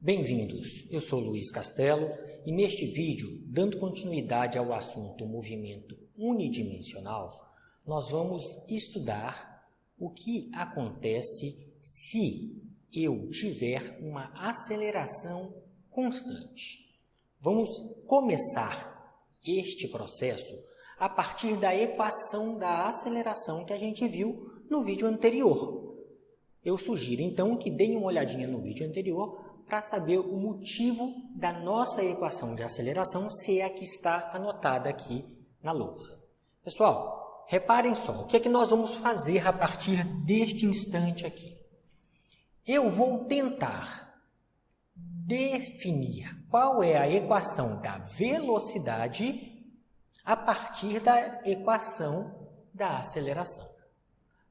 Bem-vindos, eu sou Luiz Castelo e neste vídeo, dando continuidade ao assunto movimento unidimensional, nós vamos estudar o que acontece se eu tiver uma aceleração constante. Vamos começar este processo a partir da equação da aceleração que a gente viu no vídeo anterior. Eu sugiro então que deem uma olhadinha no vídeo anterior para saber o motivo da nossa equação de aceleração, se é a que está anotada aqui na lousa. Pessoal, reparem só, o que é que nós vamos fazer a partir deste instante aqui? Eu vou tentar definir qual é a equação da velocidade a partir da equação da aceleração.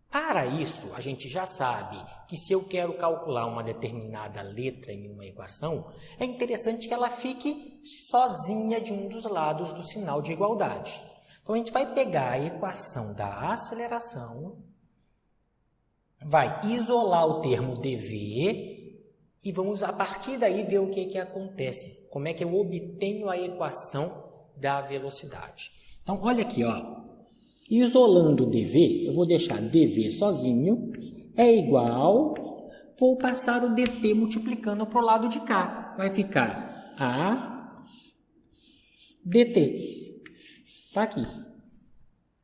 Para isso, a gente já sabe que se eu quero calcular uma determinada letra em uma equação, é interessante que ela fique sozinha de um dos lados do sinal de igualdade. Então, a gente vai pegar a equação da aceleração, vai isolar o termo dv e vamos, a partir daí, ver o que acontece, como é que eu obtenho a equação da velocidade. Então, olha aqui, ó. Isolando o dv, eu vou deixar dv sozinho, é igual, vou passar o dt multiplicando para o lado de cá. Vai ficar a dt. Está aqui.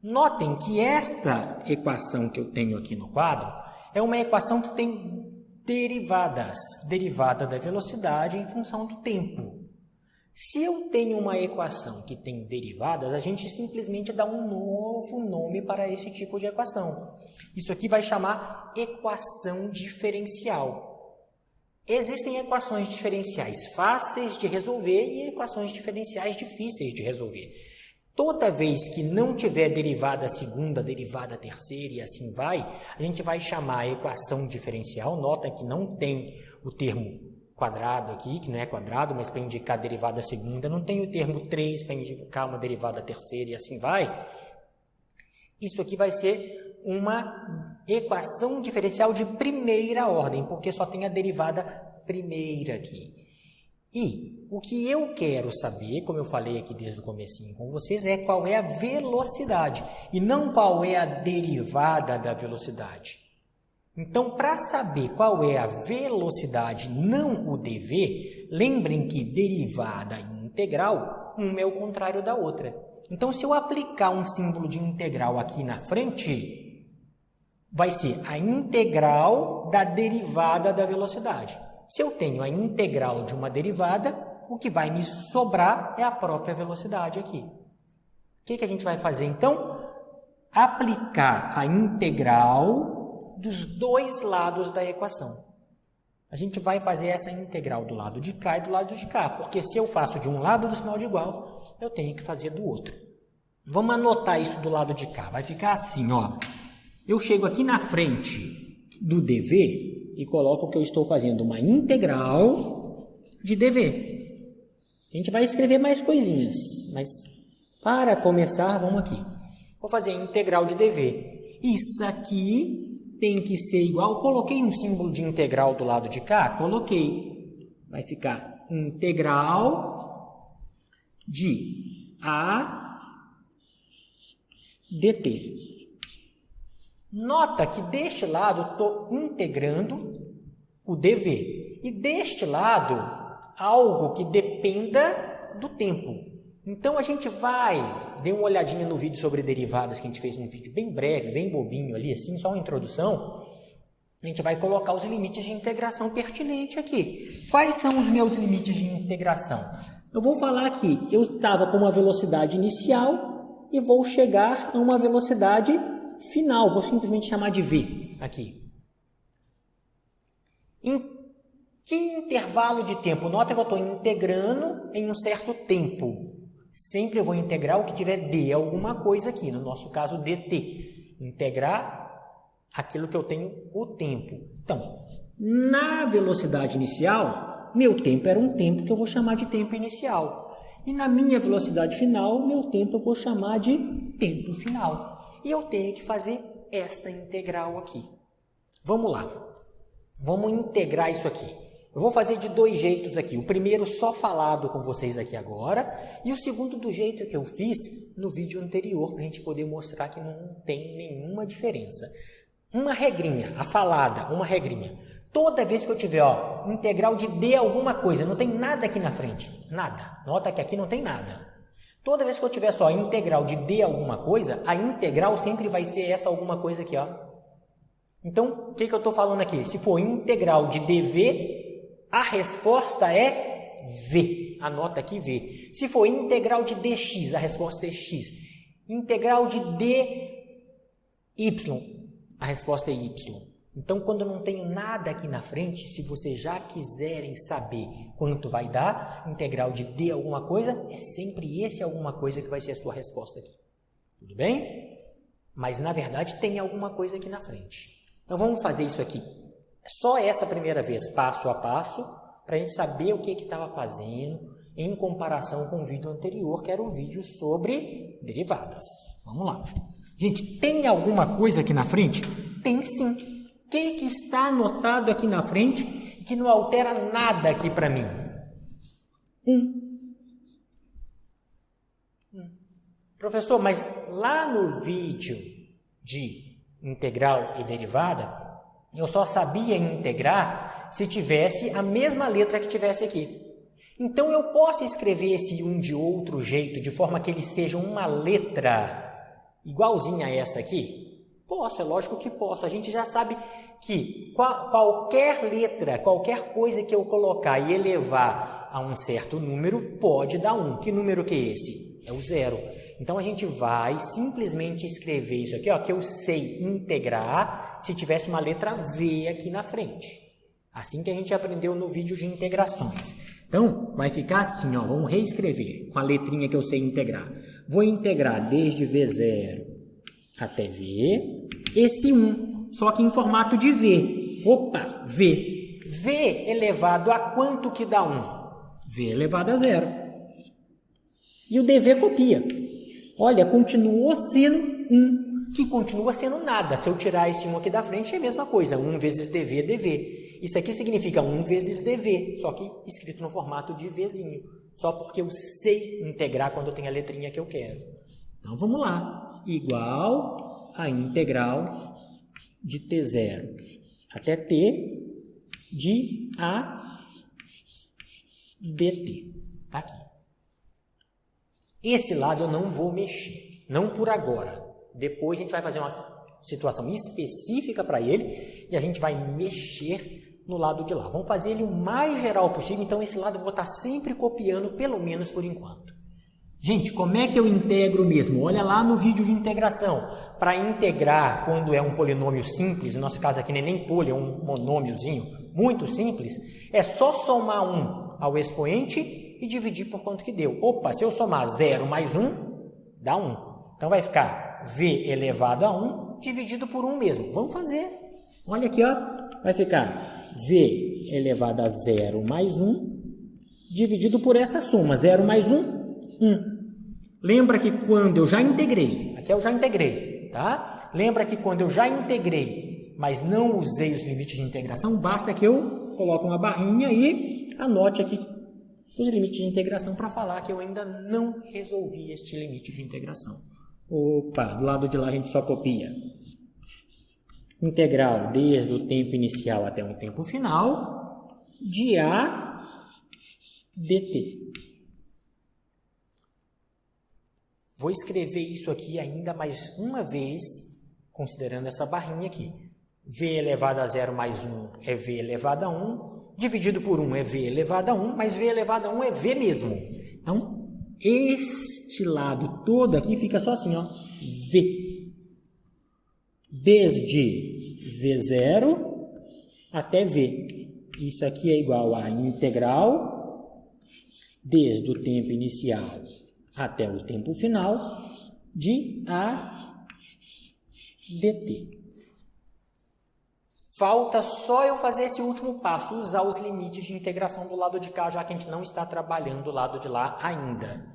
Notem que esta equação que eu tenho aqui no quadro é uma equação que tem derivadas. Derivada da velocidade em função do tempo. Se eu tenho uma equação que tem derivadas, a gente simplesmente dá um novo nome para esse tipo de equação. Isso aqui vai chamar equação diferencial. Existem equações diferenciais fáceis de resolver e equações diferenciais difíceis de resolver. Toda vez que não tiver derivada segunda, derivada terceira e assim vai, a gente vai chamar a equação diferencial. Nota que não tem o termo quadrado aqui, que não é quadrado, mas para indicar a derivada segunda, não tem o termo 3 para indicar uma derivada terceira e assim vai. Isso aqui vai ser uma equação diferencial de primeira ordem, porque só tem a derivada primeira aqui. E o que eu quero saber, como eu falei aqui desde o comecinho com vocês, é qual é a velocidade e não qual é a derivada da velocidade. Então, para saber qual é a velocidade, não o dv, lembrem que derivada e integral, uma é o contrário da outra. Então, se eu aplicar um símbolo de integral aqui na frente, vai ser a integral da derivada da velocidade. Se eu tenho a integral de uma derivada, o que vai me sobrar é a própria velocidade aqui. O que a gente vai fazer, então? Aplicar a integral dos dois lados da equação. A gente vai fazer essa integral do lado de cá e do lado de cá, porque se eu faço de um lado do sinal de igual, eu tenho que fazer do outro. Vamos anotar isso do lado de cá. Vai ficar assim, ó. Eu chego aqui na frente do dv e coloco que eu estou fazendo uma integral de dv. A gente vai escrever mais coisinhas, mas para começar, vamos aqui. Vou fazer a integral de dv. Isso aqui tem que ser igual, coloquei um símbolo de integral do lado de cá, coloquei, vai ficar integral de a dt. Nota que deste lado estou integrando o dv, e deste lado algo que dependa do tempo. Então, a gente vai, dê uma olhadinha no vídeo sobre derivadas que a gente fez um vídeo bem breve, bem bobinho ali, assim, só uma introdução. A gente vai colocar os limites de integração pertinentes aqui. Quais são os meus limites de integração? Eu vou falar aqui, eu estava com uma velocidade inicial e vou chegar a uma velocidade final, vou simplesmente chamar de v aqui. Em que intervalo de tempo? Nota que eu estou integrando em um certo tempo. Sempre eu vou integrar o que tiver d alguma coisa aqui, no nosso caso dt. Integrar aquilo que eu tenho o tempo. Então, na velocidade inicial, meu tempo era um tempo que eu vou chamar de tempo inicial. E na minha velocidade final, meu tempo eu vou chamar de tempo final. E eu tenho que fazer esta integral aqui. Vamos lá. Vamos integrar isso aqui. Eu vou fazer de dois jeitos aqui. O primeiro só falado com vocês aqui agora e o segundo do jeito que eu fiz no vídeo anterior para a gente poder mostrar que não tem nenhuma diferença. Uma regrinha, a falada, uma regrinha. Toda vez que eu tiver, integral de D alguma coisa, não tem nada aqui na frente, nada. Nota que aqui não tem nada. Toda vez que eu tiver só integral de D alguma coisa, a integral sempre vai ser essa alguma coisa aqui, Então, o que eu estou falando aqui? Se for integral de dv, a resposta é V. Anota aqui V. Se for integral de dx, a resposta é X. Integral de dy, a resposta é Y. Então, quando eu não tenho nada aqui na frente, se vocês já quiserem saber quanto vai dar, integral de d alguma coisa, é sempre esse alguma coisa que vai ser a sua resposta aqui. Tudo bem? Mas, na verdade, tem alguma coisa aqui na frente. Então, vamos fazer isso aqui. Só essa primeira vez, passo a passo, para a gente saber o que estava fazendo em comparação com o vídeo anterior, que era o vídeo sobre derivadas. Vamos lá. Gente, tem alguma coisa aqui na frente? Tem sim. O que está anotado aqui na frente que não altera nada aqui para mim? 1. Professor, mas lá no vídeo de integral e derivada, eu só sabia integrar se tivesse a mesma letra que tivesse aqui. Então, eu posso escrever esse 1 de outro jeito, de forma que ele seja uma letra igualzinha a essa aqui? Posso, é lógico que posso. A gente já sabe que qualquer letra, qualquer coisa que eu colocar e elevar a um certo número, pode dar 1. Que número que é esse? É o 0. Então, a gente vai simplesmente escrever isso aqui, que eu sei integrar se tivesse uma letra V aqui na frente. Assim que a gente aprendeu no vídeo de integrações. Então, vai ficar assim, vamos reescrever com a letrinha que eu sei integrar. Vou integrar desde V0 até V, esse 1, só que em formato de V. Opa, V. V elevado a quanto que dá 1? V elevado a 0. E o dv copia. Olha, continuou sendo 1, que continua sendo nada. Se eu tirar esse 1 aqui da frente, é a mesma coisa. 1 vezes dv é dv. Isso aqui significa 1 vezes dv, só que escrito no formato de Vzinho. Só porque eu sei integrar quando eu tenho a letrinha que eu quero. Então, vamos lá. Igual a integral de t0 até t de a dt. Está aqui. Esse lado eu não vou mexer, não por agora. Depois a gente vai fazer uma situação específica para ele e a gente vai mexer no lado de lá. Vamos fazer ele o mais geral possível, então esse lado eu vou estar sempre copiando, pelo menos por enquanto. Gente, como é que eu integro mesmo? Olha lá no vídeo de integração. Para integrar, quando é um polinômio simples, no nosso caso aqui não é nem poli, é um monômiozinho muito simples, é só somar 1 ao expoente e dividir por quanto que deu. Opa, se eu somar 0 mais 1, dá 1. Então, vai ficar v elevado a 1 dividido por 1 mesmo. Vamos fazer. Olha aqui, vai ficar v elevado a 0 mais 1 dividido por essa soma. 0 mais 1, 1. Lembra que quando eu já integrei, aqui eu já integrei, tá? Lembra que quando eu já integrei, mas não usei os limites de integração, basta que eu coloque uma barrinha e anote aqui os limites de integração para falar que eu ainda não resolvi este limite de integração. Opa, do lado de lá a gente só copia. Integral desde o tempo inicial até o tempo final de a dt. Vou escrever isso aqui ainda mais uma vez, considerando essa barrinha aqui. V elevado a 0 mais 1 é V elevado a 1, dividido por 1 é V elevado a 1, mas V elevado a 1 é V mesmo. Então, este lado todo aqui fica só assim, V. Desde V0 até V. Isso aqui é igual a integral desde o tempo inicial até o tempo final de a dt. Falta só eu fazer esse último passo, usar os limites de integração do lado de cá, já que a gente não está trabalhando do lado de lá ainda.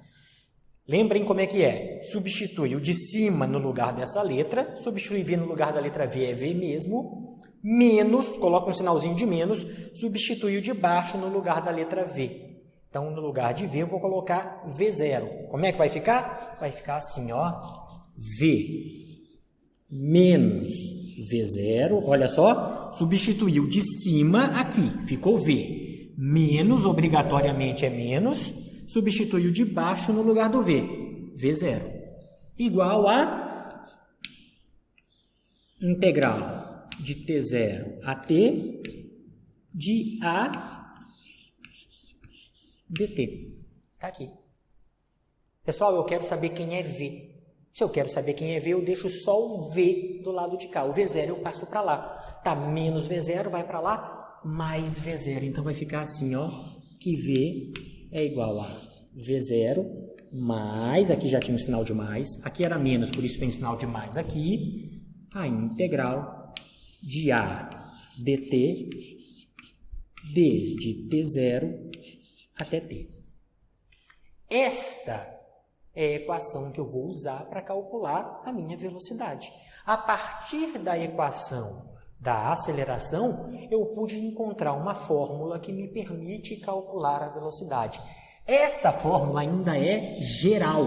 Lembrem como é que é. Substitui o de cima no lugar dessa letra, substitui V no lugar da letra V é V mesmo, menos, coloca um sinalzinho de menos, substitui o de baixo no lugar da letra V. Então, no lugar de V, eu vou colocar V0. Como é que vai ficar? Vai ficar assim, ó, V menos V0, olha só, substituiu de cima aqui, ficou V. Menos, obrigatoriamente é menos, substituiu de baixo no lugar do V, V0. Igual a integral de T0 a T de A dt. Está aqui. Pessoal, eu quero saber quem é V. Se eu quero saber quem é V, eu deixo só o V do lado de cá. O V0 eu passo para lá. Tá, menos V0 vai para lá, mais V0. Então vai ficar assim, ó, que V é igual a V0 mais, aqui já tinha um sinal de mais, aqui era menos, por isso tem um sinal de mais aqui, a integral de A dt desde T0 até T. Esta é a equação que eu vou usar para calcular a minha velocidade. A partir da equação da aceleração, eu pude encontrar uma fórmula que me permite calcular a velocidade. Essa fórmula ainda é geral.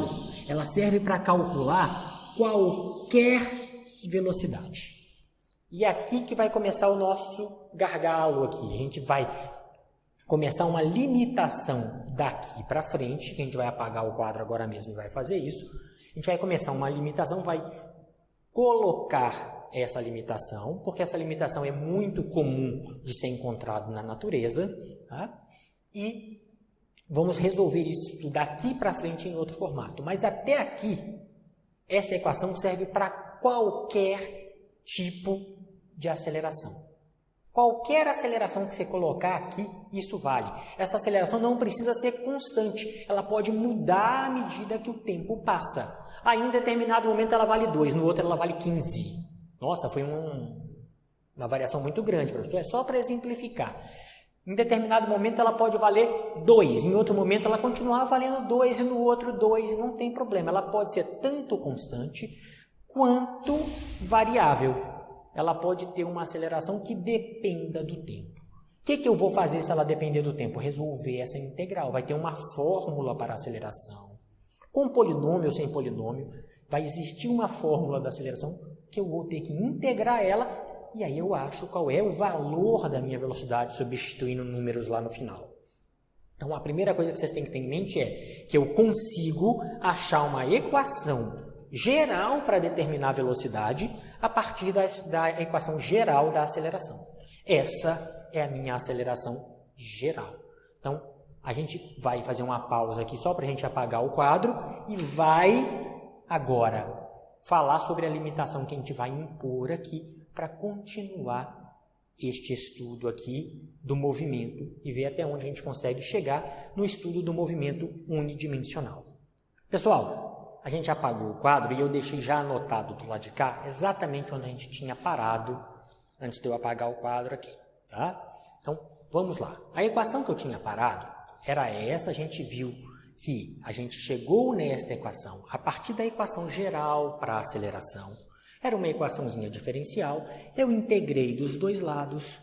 Ela serve para calcular qualquer velocidade. E é aqui que vai começar o nosso gargalo aqui. A gente vai começar uma limitação daqui para frente, que a gente vai apagar o quadro agora mesmo e vai fazer isso. A gente vai começar uma limitação, vai colocar essa limitação, porque essa limitação é muito comum de ser encontrado na natureza, tá? E vamos resolver isso daqui para frente em outro formato. Mas até aqui, essa equação serve para qualquer tipo de aceleração. Qualquer aceleração que você colocar aqui, isso vale. Essa aceleração não precisa ser constante. Ela pode mudar à medida que o tempo passa. Aí, em um determinado momento, ela vale 2, no outro ela vale 15. Nossa, foi uma variação muito grande, professor. É só para exemplificar. Em determinado momento, ela pode valer 2. Em outro momento, ela continua valendo 2 e no outro 2. Não tem problema. Ela pode ser tanto constante quanto variável. Ela pode ter uma aceleração que dependa do tempo. O que eu vou fazer se ela depender do tempo? Resolver essa integral. Vai ter uma fórmula para a aceleração. Com polinômio ou sem polinômio, vai existir uma fórmula da aceleração que eu vou ter que integrar ela e aí eu acho qual é o valor da minha velocidade substituindo números lá no final. Então, a primeira coisa que vocês têm que ter em mente é que eu consigo achar uma equação geral para determinar a velocidade a partir da equação geral da aceleração. Essa é a minha aceleração geral. Então, a gente vai fazer uma pausa aqui só para a gente apagar o quadro e vai agora falar sobre a limitação que a gente vai impor aqui para continuar este estudo aqui do movimento e ver até onde a gente consegue chegar no estudo do movimento unidimensional. Pessoal, a gente apagou o quadro e eu deixei já anotado do lado de cá exatamente onde a gente tinha parado antes de eu apagar o quadro aqui, tá? Então, vamos lá. A equação que eu tinha parado era essa, a gente viu que a gente chegou nesta equação a partir da equação geral para a aceleração. Era uma equaçãozinha diferencial, eu integrei dos dois lados,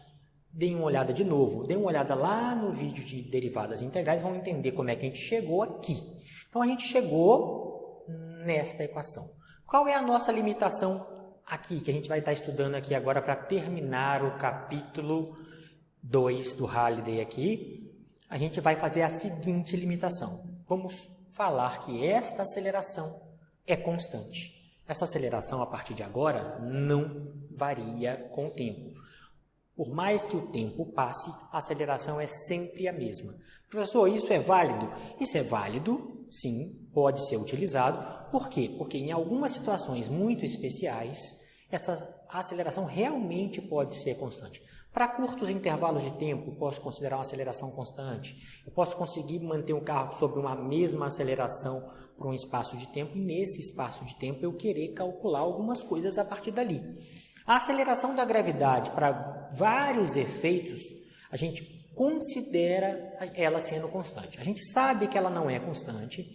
dei uma olhada de novo, dei uma olhada lá no vídeo de derivadas integrais, vão entender como é que a gente chegou aqui. Então, a gente chegou nesta equação. Qual é a nossa limitação aqui, que a gente vai estar estudando aqui agora para terminar o capítulo 2 do Halliday aqui? A gente vai fazer a seguinte limitação. Vamos falar que esta aceleração é constante. Essa aceleração, a partir de agora, não varia com o tempo. Por mais que o tempo passe, a aceleração é sempre a mesma. Professor, isso é válido? Isso é válido, sim, pode ser utilizado. Por quê? Porque em algumas situações muito especiais, essa aceleração realmente pode ser constante. Para curtos intervalos de tempo, posso considerar uma aceleração constante. Eu posso conseguir manter o carro sob uma mesma aceleração por um espaço de tempo, e nesse espaço de tempo eu querer calcular algumas coisas a partir dali. A aceleração da gravidade, para vários efeitos, a gente considera ela sendo constante. A gente sabe que ela não é constante,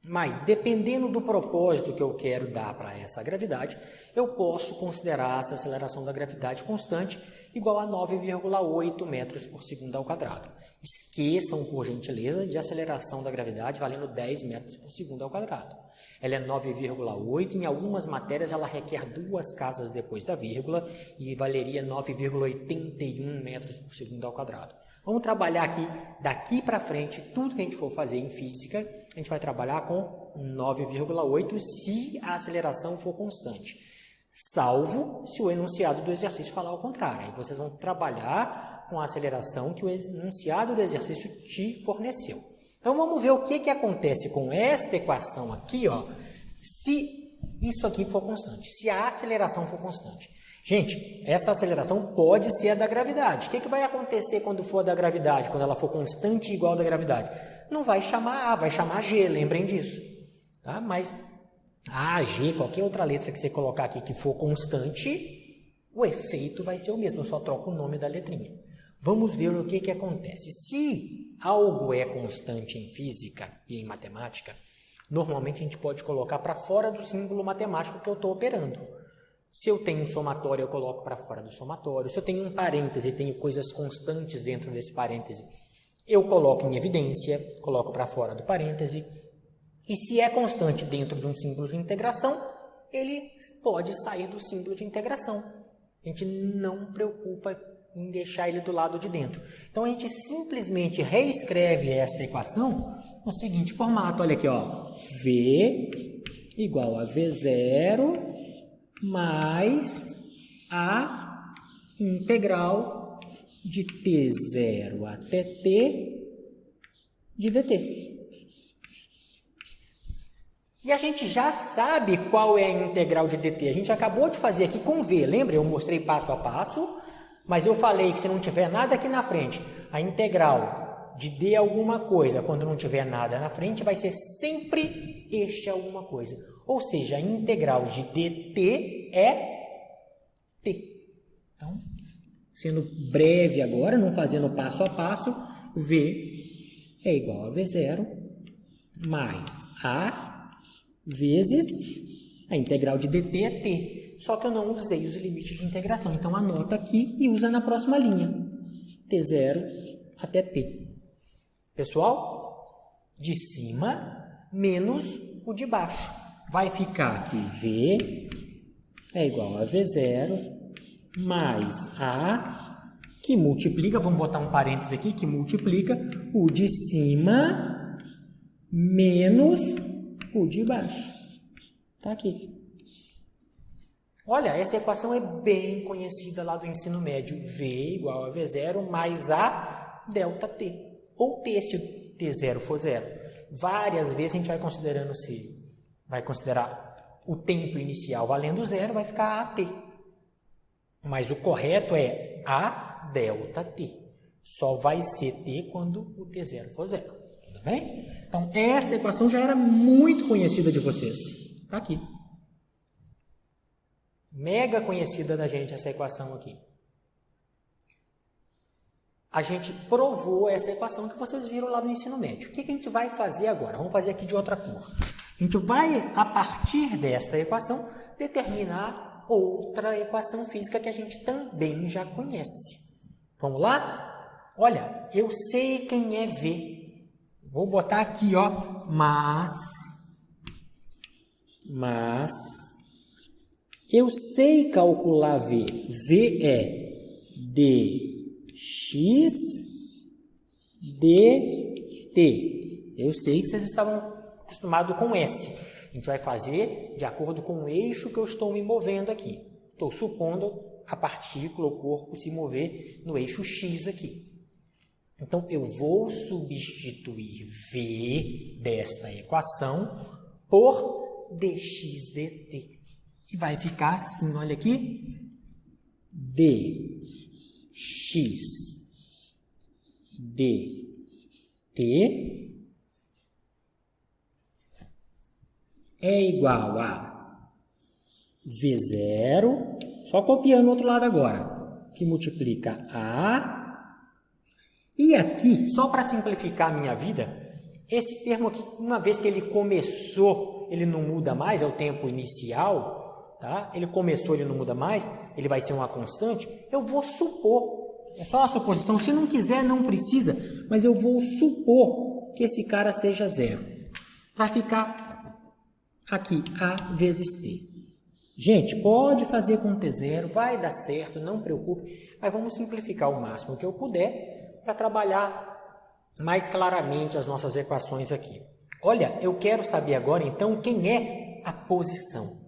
Mas, dependendo do propósito que eu quero dar para essa gravidade, eu posso considerar essa aceleração da gravidade constante igual a 9,8 metros por segundo ao quadrado. Esqueçam, por gentileza, de aceleração da gravidade valendo 10 metros por segundo ao quadrado. Ela é 9,8, em algumas matérias ela requer 2 casas depois da vírgula e valeria 9,81 metros por segundo ao quadrado. Vamos trabalhar aqui, daqui para frente, tudo que a gente for fazer em física, a gente vai trabalhar com 9,8 se a aceleração for constante. Salvo se o enunciado do exercício falar o contrário. Aí vocês vão trabalhar com a aceleração que o enunciado do exercício te forneceu. Então vamos ver o que acontece com esta equação aqui, ó, se isso aqui for constante, se a aceleração for constante. Gente, essa aceleração pode ser a da gravidade. O que vai acontecer quando for a da gravidade, quando ela for constante igual a da gravidade? Não vai chamar A, vai chamar G, lembrem disso. Tá? Mas A, G, qualquer outra letra que você colocar aqui que for constante, o efeito vai ser o mesmo, eu só troco o nome da letrinha. Vamos ver o que acontece. Se algo é constante em física e em matemática, normalmente a gente pode colocar para fora do símbolo matemático que eu estou operando. Se eu tenho um somatório, eu coloco para fora do somatório. Se eu tenho um parêntese e tenho coisas constantes dentro desse parêntese, eu coloco em evidência, coloco para fora do parêntese. E se é constante dentro de um símbolo de integração, ele pode sair do símbolo de integração. A gente não preocupa em deixar ele do lado de dentro. Então, a gente simplesmente reescreve esta equação no seguinte formato. Olha aqui, ó. V igual a V0 mais a integral de t0 até t de dt. E a gente já sabe qual é a integral de dt. A gente acabou de fazer aqui com v. Lembra? Eu mostrei passo a passo, mas eu falei que se não tiver nada aqui na frente, a integral de d alguma coisa, quando não tiver nada na frente, vai ser sempre este alguma coisa. Ou seja, a integral de dt é t. Então, sendo breve agora, não fazendo passo a passo, v é igual a v0 mais a vezes a integral de dt é t. Só que eu não usei os limites de integração. Então, anota aqui e usa na próxima linha. t0 até t. Pessoal, de cima menos o de baixo. Vai ficar que v é igual a v0 mais a, que multiplica, vamos botar um parêntese aqui, que multiplica o de cima menos o de baixo. Tá aqui. Olha, essa equação é bem conhecida lá do ensino médio. V igual a V0 mais a delta T. Ou T se T0 for zero. Várias vezes a gente vai considerando se vai considerar o tempo inicial valendo zero, vai ficar AT. Mas o correto é A delta T. Só vai ser T quando o T0 for zero. Tudo bem? Então, esta equação já era muito conhecida de vocês. Está aqui. Mega conhecida da gente essa equação aqui. A gente provou essa equação que vocês viram lá no ensino médio. O que a gente vai fazer agora? Vamos fazer aqui de outra cor. A gente vai, a partir desta equação, determinar outra equação física que a gente também já conhece. Vamos lá? Olha, eu sei quem é V. Vou botar aqui, ó, mas eu sei calcular V. V é dx dt. Eu sei que vocês estavam acostumados com S. A gente vai fazer de acordo com o eixo que eu estou me movendo aqui. Estou supondo a partícula, o corpo, se mover no eixo X aqui. Então, eu vou substituir V desta equação por dx dt. E vai ficar assim, olha aqui, dx dt é igual a V0, só copiando o outro lado agora, que multiplica A. E aqui, só para simplificar a minha vida, Esse termo aqui, uma vez que ele começou, ele não muda mais, é o tempo inicial, tá? Ele começou, ele não muda mais, ele vai ser uma constante. Eu vou supor, é só uma suposição, se não quiser, não precisa, mas eu vou supor que esse cara seja zero, para ficar aqui, A vezes T. Gente, pode fazer com T0, vai dar certo, não preocupe, mas vamos simplificar o máximo que eu puder para trabalhar mais claramente as nossas equações aqui. Olha, eu quero saber agora, então, quem é a posição.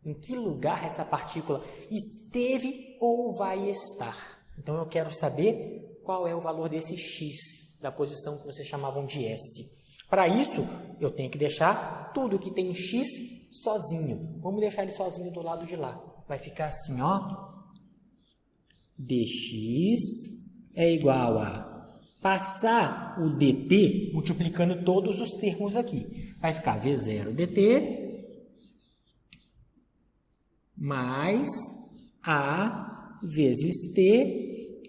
Em que lugar essa partícula esteve ou vai estar. Então, eu quero saber qual é o valor desse x, da posição que vocês chamavam de S. Para isso, eu tenho que deixar tudo que tem x sozinho. Vamos deixar ele sozinho do lado de lá. Vai ficar assim, ó. dx é igual a passar o dt multiplicando todos os termos aqui. Vai ficar V0 dt mais A vezes T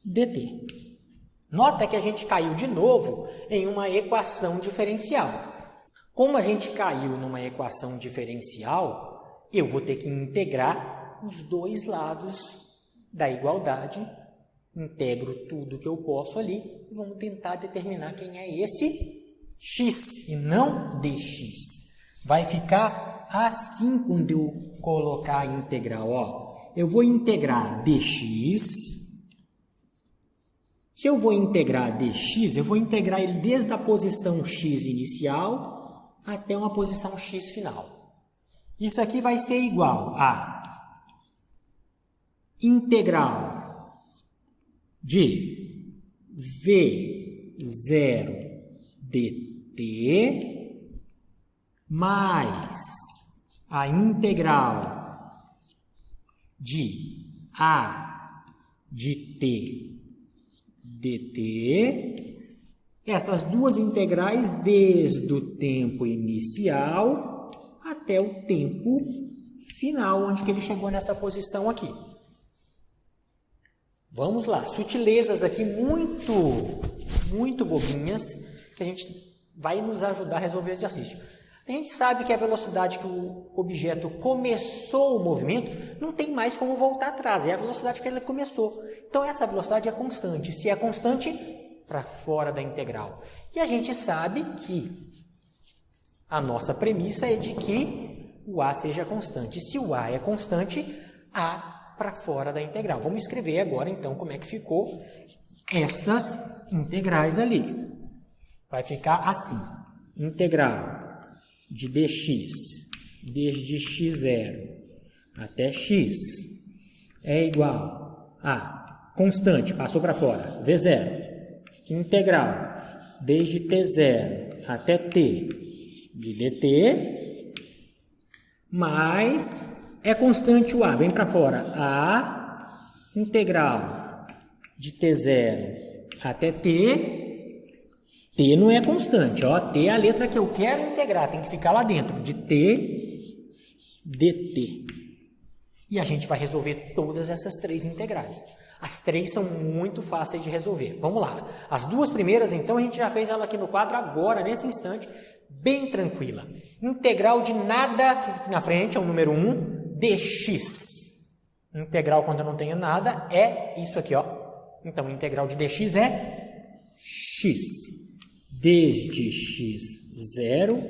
dt. Nota que a gente caiu de novo em uma equação diferencial. Como a gente caiu numa equação diferencial, eu vou ter que integrar os dois lados da igualdade. Integro tudo que eu posso ali e vamos tentar determinar quem é esse x e não dx. Vai ficar assim quando eu colocar a integral. Ó. Eu vou integrar dx. Se eu vou integrar dx, eu vou integrar ele desde a posição x inicial até uma posição x final. Isso aqui vai ser igual a integral de V0 dt mais a integral de A de t dt, essas duas integrais desde o tempo inicial até o tempo final, onde que ele chegou nessa posição aqui. Vamos lá, sutilezas aqui muito bobinhas, que a gente vai nos ajudar a resolver o exercício. A gente sabe que a velocidade que o objeto começou o movimento não tem mais como voltar atrás, é a velocidade que ele começou. Então, essa velocidade é constante. Se é constante, para fora da integral. E a gente sabe que a nossa premissa é de que o A seja constante. Se o A é constante, A para fora da integral. Vamos escrever agora, então, como é que ficou estas integrais ali. Vai ficar assim. Integral de dx desde x0 até x é igual a constante, passou para fora, V0. Integral desde t0 até t de dt mais... É constante o A, vem para fora. A integral de T0 até T. T não é constante, ó. T é a letra que eu quero integrar, tem que ficar lá dentro. De T, dt. E a gente vai resolver todas essas três integrais. As três são muito fáceis de resolver. Vamos lá. As duas primeiras, então, a gente já fez ela aqui no quadro agora, nesse instante, bem tranquila. Integral de nada, aqui na frente é o número 1. dx. Integral quando eu não tenho nada é isso aqui, ó. Então, integral de dx é x. Desde x0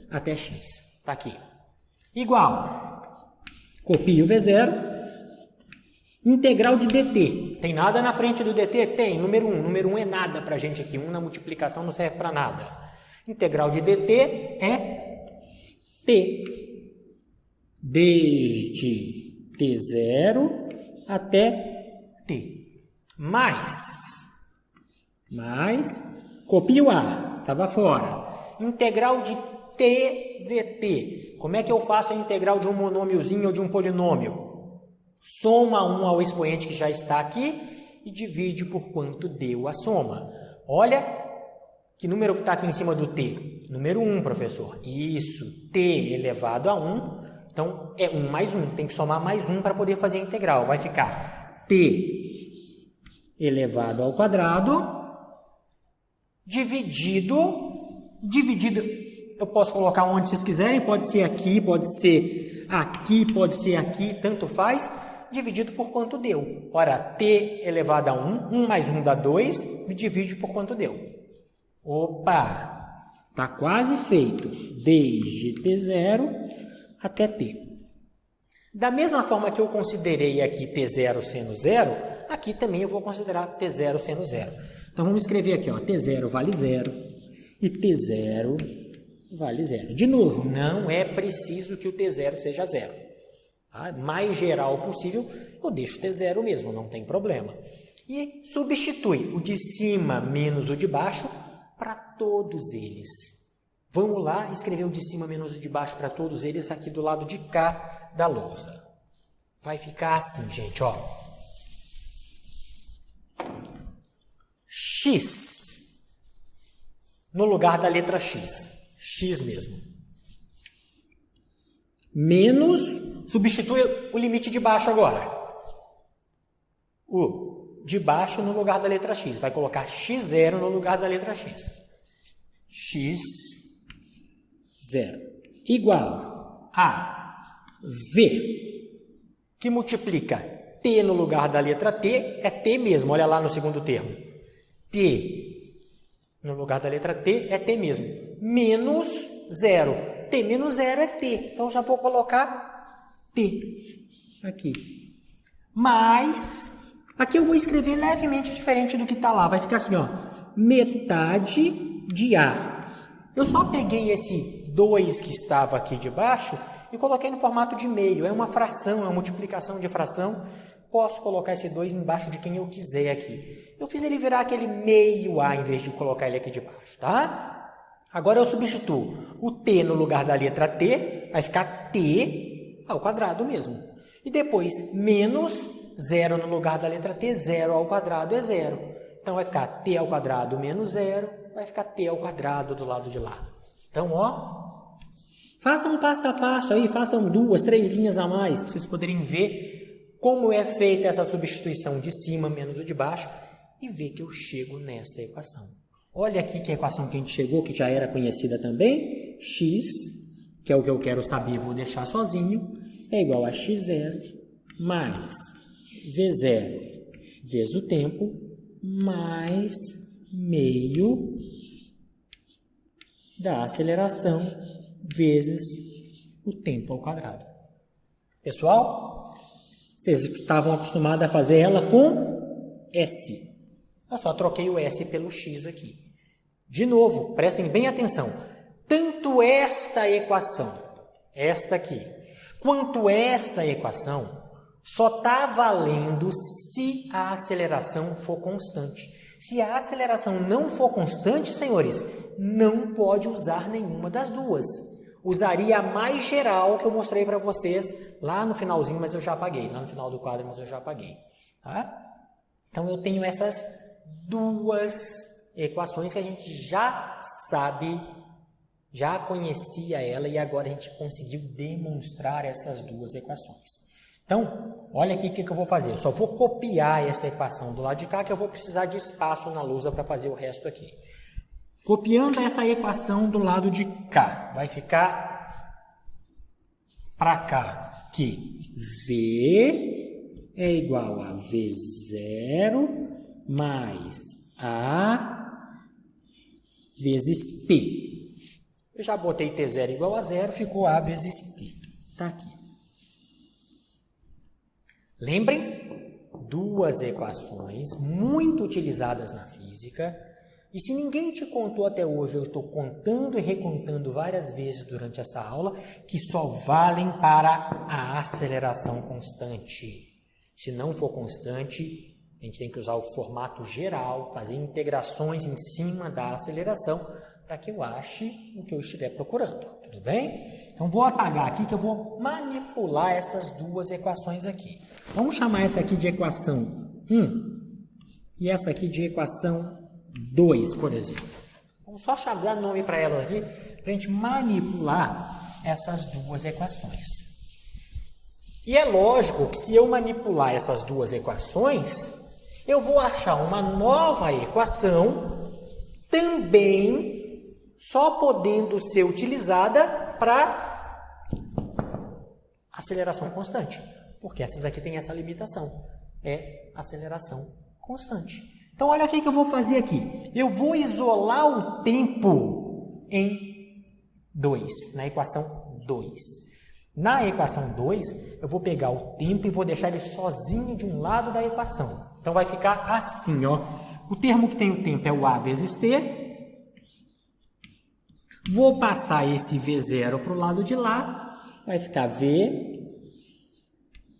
até x. Tá aqui. Igual. Copio o V0. Integral de dt. Tem nada na frente do dt? Tem. Número 1. Número 1 é nada pra gente aqui. 1 na multiplicação não serve para nada. Integral de dt é t. Desde t0 até t. Mais, copio o A, estava fora. Integral de t dt. Como é que eu faço a integral de um monômiozinho ou de um polinômio? Soma 1 ao expoente que já está aqui e divide por quanto deu a soma. Olha, que número que está aqui em cima do t? Número 1, professor. Isso, t elevado a 1. Então, é 1 mais 1. Tem que somar mais 1 para poder fazer a integral. Vai ficar t elevado ao quadrado dividido dividido, eu posso colocar onde vocês quiserem, pode ser aqui, pode ser aqui, tanto faz, dividido por quanto deu. Ora, t elevado a 1, 1 mais 1 dá 2, me divide por quanto deu. Opa, está quase feito, desde t0 até t. Da mesma forma que eu considerei aqui t0 sendo 0, aqui também eu vou considerar t0 sendo 0. Então, vamos escrever aqui, ó, t0 vale 0 e t0 vale 0. De novo, não é preciso que o t0 seja 0. Tá? Mais geral possível, eu deixo t0 mesmo, não tem problema. E substitui o de cima menos o de baixo para todos eles. Vamos lá escrever o de cima menos o de baixo para todos eles aqui do lado de cá da lousa. Vai ficar assim, gente, ó. X no lugar da letra X. X mesmo. Menos, substitui o limite de baixo agora. O de baixo no lugar da letra X. Vai colocar x0 no lugar da letra X. x0 igual a V, que multiplica t no lugar da letra T, é t mesmo, olha lá no segundo termo. T no lugar da letra T é t mesmo, menos 0. T menos 0 é t, então já vou colocar t aqui. Mas, aqui eu vou escrever levemente diferente do que está lá, vai ficar assim, ó, metade de A. Eu só peguei esse 2 que estava aqui de baixo e coloquei no formato de meio, é uma fração, é uma multiplicação de fração. Posso colocar esse 2 embaixo de quem eu quiser aqui. Eu fiz ele virar aquele meio A em vez de colocar ele aqui de baixo, tá? Agora eu substituo o t no lugar da letra T, vai ficar t ao quadrado mesmo. E depois, menos 0 no lugar da letra T, 0 ao quadrado é 0. Então vai ficar t ao quadrado menos 0, vai ficar t ao quadrado do lado de lá. Então, ó, façam um passo a passo aí, façam 2, 3 linhas a mais, para vocês poderem ver como é feita essa substituição de cima menos o de baixo e ver que eu chego nesta equação. Olha aqui que a equação que a gente chegou, que já era conhecida também, x, que é o que eu quero saber, vou deixar sozinho, é igual a x0 mais v0 vezes o tempo mais meio da aceleração vezes o tempo ao quadrado. Pessoal, vocês estavam acostumados a fazer ela com S. Eu só troquei o S pelo X aqui. De novo, prestem bem atenção. Tanto esta equação, esta aqui, quanto esta equação, só está valendo se a aceleração for constante. Se a aceleração não for constante, senhores, não pode usar nenhuma das duas. Usaria a mais geral que eu mostrei para vocês lá no finalzinho, mas eu já apaguei. Lá no final do quadro, mas eu já apaguei. Tá? Então, eu tenho essas duas equações que a gente já sabe, já conhecia ela e agora a gente conseguiu demonstrar essas duas equações. Então, olha aqui o que eu vou fazer. Eu só vou copiar essa equação do lado de cá, que eu vou precisar de espaço na lousa para fazer o resto aqui. Copiando essa equação do lado de cá, vai ficar para cá que V é igual a V0 mais A vezes T. Eu já botei T0 igual a 0, ficou A vezes T. Está aqui. Lembrem, duas equações muito utilizadas na física. E se ninguém te contou até hoje, eu estou contando e recontando várias vezes durante essa aula, que só valem para a aceleração constante. Se não for constante, a gente tem que usar o formato geral, fazer integrações em cima da aceleração, para que eu ache o que eu estiver procurando. Tudo bem? Então, vou apagar aqui que eu vou manipular essas duas equações aqui. Vamos chamar essa aqui de equação 1 e essa aqui de equação 2, por exemplo. Vamos só dar nome para elas aqui, para a gente manipular essas duas equações. E é lógico que se eu manipular essas duas equações, eu vou achar uma nova equação também só podendo ser utilizada para aceleração constante, porque essas aqui têm essa limitação, é aceleração constante. Então, olha o que eu vou fazer aqui. Eu vou isolar o tempo em 2, na equação 2. Na equação 2, eu vou pegar o tempo e vou deixar ele sozinho de um lado da equação. Então, vai ficar assim, ó. O termo que tem o tempo é o A vezes T. Vou passar esse V0 para o lado de lá. Vai ficar V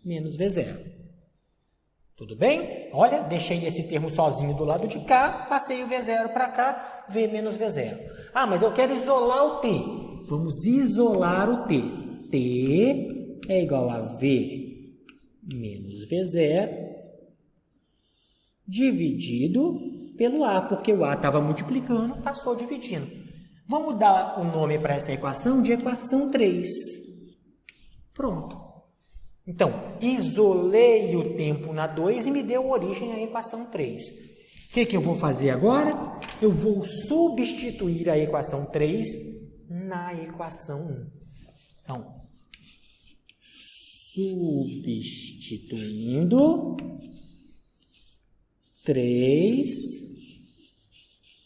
menos V0. Tudo bem? Olha, deixei esse termo sozinho do lado de cá, passei o V0 para cá, V menos V0. Ah, mas eu quero isolar o T. Vamos isolar o T. T é igual a V menos V0 dividido pelo A, porque o A estava multiplicando, passou dividindo. Vamos dar o nome para essa equação de equação 3. Pronto. Então, isolei o tempo na 2 e me deu origem à equação 3. O que eu vou fazer agora? Eu vou substituir a equação 3 na equação 1. Então, substituindo 3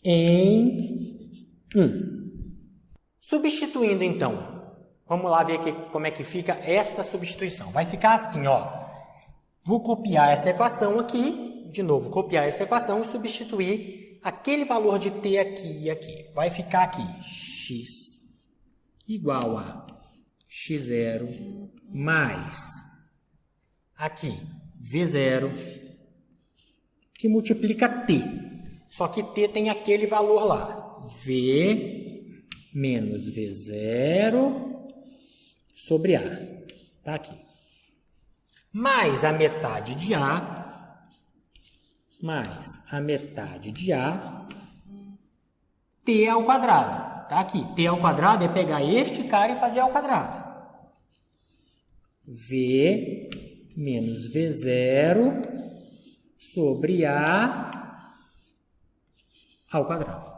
em 1. Substituindo, então, vamos lá ver aqui como é que fica esta substituição. Vai ficar assim, ó. Vou copiar essa equação aqui, de novo, copiar essa equação e substituir aquele valor de t aqui e aqui. Vai ficar aqui, x igual a x0 mais aqui, v0, que multiplica t. Só que t tem aquele valor lá, v menos V0 sobre A. Está aqui. Mais a metade de A, mais a metade de A, T ao quadrado. Está aqui. T ao quadrado é pegar este cara e fazer ao quadrado. V menos V0 sobre A ao quadrado.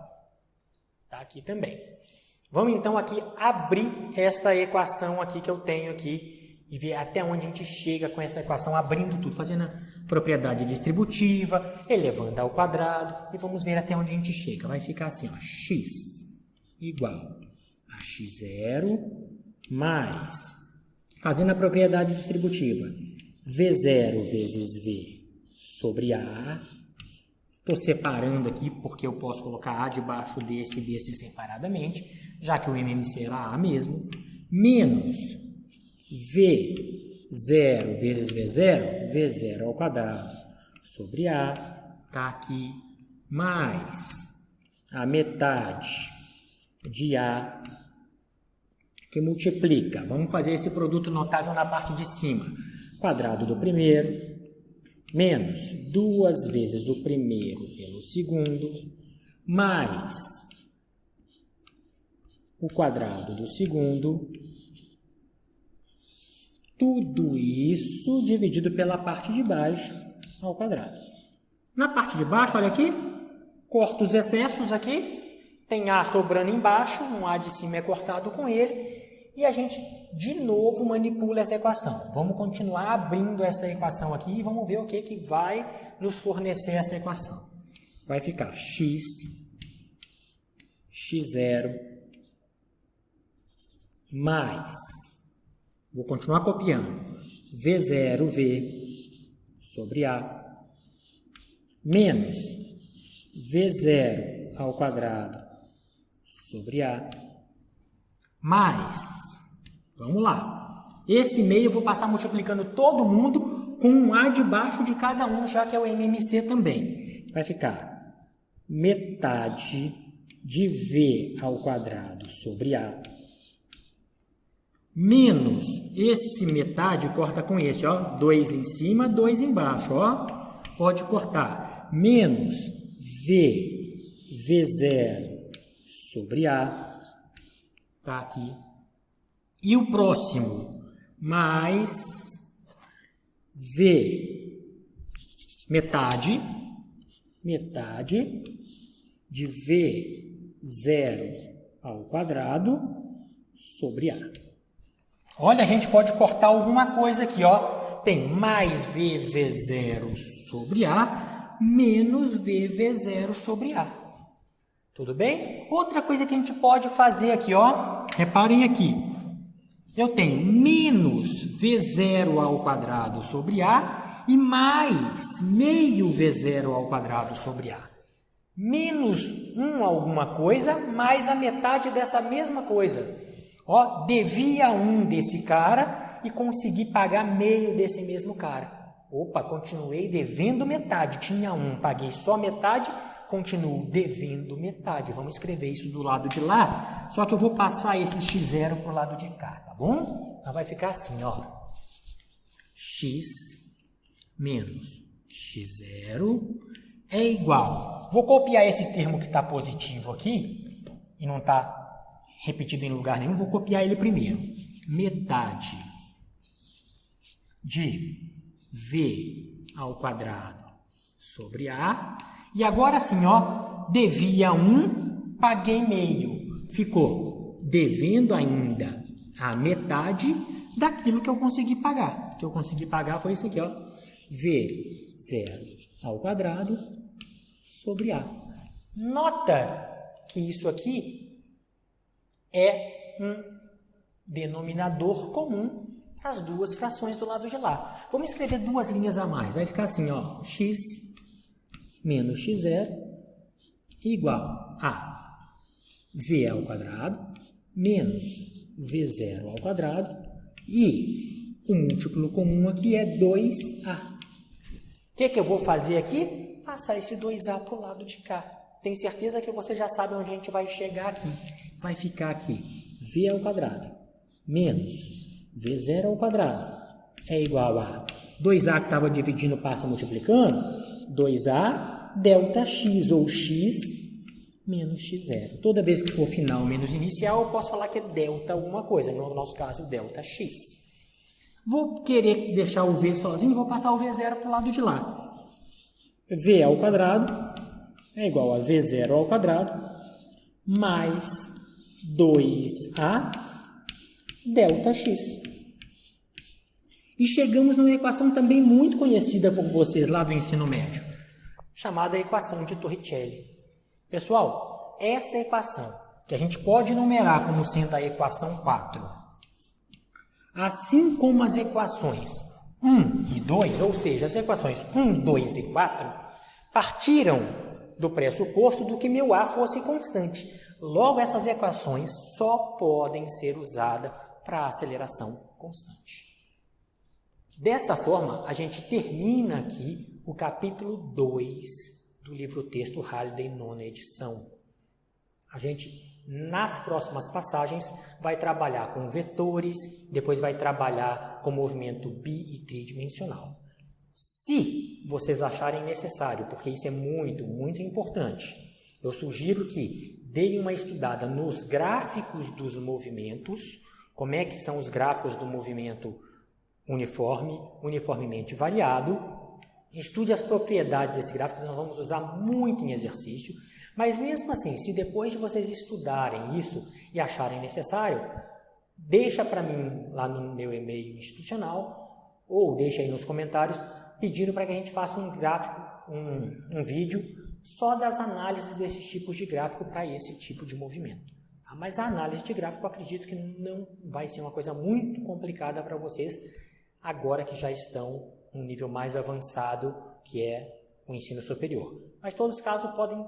Está aqui também. Vamos então aqui abrir esta equação aqui que eu tenho aqui e ver até onde a gente chega com essa equação, abrindo tudo, fazendo a propriedade distributiva, elevando ao quadrado e vamos ver até onde a gente chega. Vai ficar assim, ó, x igual a x0 mais, fazendo a propriedade distributiva, v0 vezes v sobre a. Estou separando aqui porque eu posso colocar A debaixo desse e desse separadamente, já que o MMC era A mesmo, menos V0 vezes V0, V0 ao quadrado sobre A, está aqui, mais a metade de A, que multiplica, vamos fazer esse produto notável na parte de cima, quadrado do primeiro, menos 2 vezes o primeiro pelo segundo, mais o quadrado do segundo, tudo isso dividido pela parte de baixo ao quadrado. Na parte de baixo, olha aqui, corto os excessos aqui, tem A sobrando embaixo, um A de cima é cortado com ele, e a gente, de novo, manipula essa equação. Vamos continuar abrindo essa equação aqui e vamos ver o que vai nos fornecer essa equação. Vai ficar x, x0, mais, vou continuar copiando, v0, v, sobre A, menos v0 ao quadrado sobre A, mais, vamos lá, esse meio eu vou passar multiplicando todo mundo com um A debaixo de cada um, já que é o MMC também. Vai ficar metade de V ao quadrado sobre A, menos esse metade, corta com esse, ó, 2 em cima, 2 embaixo, ó, pode cortar, menos V0 sobre A, tá aqui. E o próximo, mais V, metade de V0 ao quadrado sobre A. Olha, a gente pode cortar alguma coisa aqui, ó. Tem mais VV0 sobre A menos VV0 sobre A. Tudo bem? Outra coisa que a gente pode fazer aqui, ó. Reparem aqui. Eu tenho menos V0 ao quadrado sobre A e mais meio V0 ao quadrado sobre A. Menos alguma coisa, mais a metade dessa mesma coisa. Ó, devia 1 desse cara e consegui pagar meio desse mesmo cara. Opa, continuei devendo metade. Tinha 1, paguei só metade, continuo devendo metade. Vamos escrever isso do lado de lá, só que eu vou passar esse x0 para o lado de cá, tá bom? Então vai ficar assim, ó. X menos x0 é igual. Vou copiar esse termo que está positivo aqui e não está repetido em lugar nenhum. Vou copiar ele primeiro. Metade de V ao quadrado sobre A. E agora sim, ó, devia 1, paguei meio. Ficou devendo ainda a metade daquilo que eu consegui pagar. O que eu consegui pagar foi isso aqui, ó. V0 ao quadrado sobre A. Nota que isso aqui é um denominador comum para as duas frações do lado de lá. Vamos escrever duas linhas a mais. Vai ficar assim, ó, x menos x0 igual a v ao quadrado menos v0 ao quadrado e o múltiplo comum aqui é 2a. O que eu vou fazer aqui? Passar esse 2a para o lado de cá. Tenho certeza que você já sabe onde a gente vai chegar aqui. Vai ficar aqui v ao quadrado menos v0 ao quadrado é igual a 2a que estava dividindo passa multiplicando, 2a delta x ou x menos x0. Toda vez que for final menos inicial, eu posso falar que é delta alguma coisa. No nosso caso, delta x. Vou querer deixar o v sozinho, vou passar o v0 para o lado de lá. v ao quadrado é igual a v0 ao quadrado mais 2a delta x. E chegamos numa equação também muito conhecida por vocês lá do ensino médio, chamada equação de Torricelli. Pessoal, esta equação, que a gente pode numerar como sendo a equação 4, assim como as equações 1 e 2, ou seja, as equações 1, 2 e 4, partiram do pressuposto do que meu A fosse constante. Logo, essas equações só podem ser usadas para aceleração constante. Dessa forma, a gente termina aqui o capítulo 2 do livro-texto Halliday, nona edição. A gente, nas próximas passagens, vai trabalhar com vetores, depois vai trabalhar com movimento bi- e tridimensional. Se vocês acharem necessário, porque isso é muito, muito importante, eu sugiro que deem uma estudada nos gráficos dos movimentos, como é que são os gráficos do movimento uniforme, uniformemente variado. Estude as propriedades desse gráfico, nós vamos usar muito em exercício, mas mesmo assim, se depois de vocês estudarem isso e acharem necessário, deixa para mim lá no meu e-mail institucional, ou deixa aí nos comentários, pedindo para que a gente faça um gráfico, um vídeo só das análises desses tipos de gráfico para esse tipo de movimento. Mas a análise de gráfico eu acredito que não vai ser uma coisa muito complicada para vocês, agora que já estão num nível mais avançado, que é o ensino superior. Mas todos os casos podem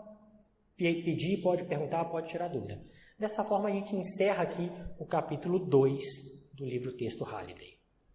pedir, pode perguntar, pode tirar dúvida. Dessa forma a gente encerra aqui o capítulo 2 do livro-texto Halliday.